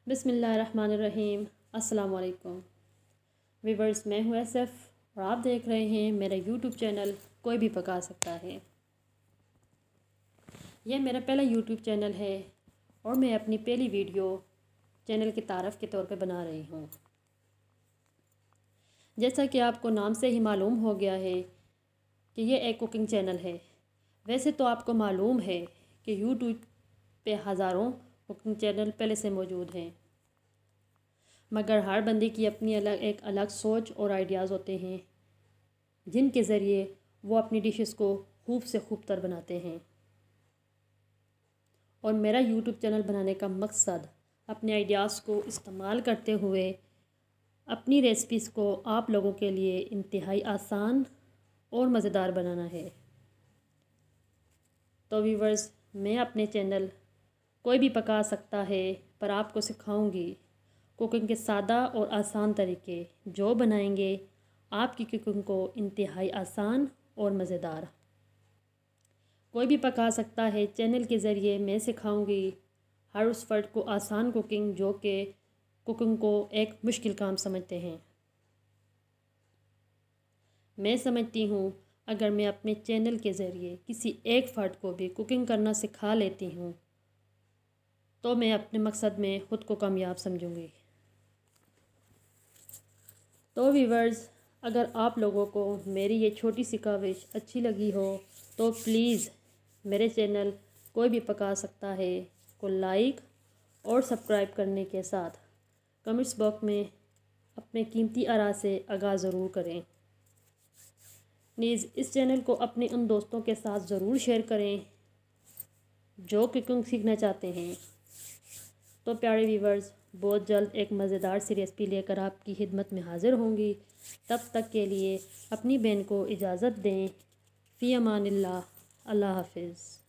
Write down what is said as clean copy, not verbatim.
बिस्मिल्लाहिर्रहमानिर्रहीम। अस्सलाम वालेकुम व्यूवर्स, मैं हूँ SF और आप देख रहे हैं मेरा YouTube चैनल कोई भी पका सकता है। यह मेरा पहला YouTube चैनल है और मैं अपनी पहली वीडियो चैनल की तारीफ़ के तौर पे बना रही हूँ। जैसा कि आपको नाम से ही मालूम हो गया है कि यह एक कुकिंग चैनल है। वैसे तो आपको मालूम है कि YouTube पे हज़ारों कुकिंग चैनल पहले से मौजूद हैं, मगर हर बंदे की अपनी एक अलग सोच और आइडियाज़ होते हैं जिनके ज़रिए वो अपनी डिशेस को खूब से खूब तर बनाते हैं। और मेरा YouTube चैनल बनाने का मकसद अपने आइडियाज़ को इस्तेमाल करते हुए अपनी रेसिपीज़ को आप लोगों के लिए इंतहाई आसान और मज़ेदार बनाना है। तो व्यूवर्स, मैं अपने चैनल कोई भी पका सकता है पर आपको सिखाऊंगी कुकिंग के सादा और आसान तरीके जो बनाएंगे आपकी कुकिंग को इंतहाई आसान और मज़ेदार। कोई भी पका सकता है चैनल के ज़रिए मैं सिखाऊंगी हर उस फर्द को आसान कुकिंग जो कि कुकिंग को एक मुश्किल काम समझते हैं। मैं समझती हूँ अगर मैं अपने चैनल के ज़रिए किसी एक फ़र्द को भी कुकिंग करना सिखा लेती हूँ तो मैं अपने मकसद में ख़ुद को कामयाब समझूंगी। तो व्यूवर्स, अगर आप लोगों को मेरी ये छोटी सी काविश अच्छी लगी हो तो प्लीज़ मेरे चैनल कोई भी पका सकता है को लाइक और सब्सक्राइब करने के साथ कमेंट्स बॉक्स में अपने कीमती आरा से आगाज़ ज़रूर करें। प्लीज़ इस चैनल को अपने उन दोस्तों के साथ ज़रूर शेयर करें जो कुकिंग सीखना चाहते हैं। तो प्यारे व्यूवर्स, बहुत जल्द एक मज़ेदार सी रेसिपी लेकर आपकी खिदमत में हाज़िर होंगी। तब तक के लिए अपनी बहन को इजाज़त दें। फ़ी अमानिल्लाह। अल्लाह हाफ़िज़।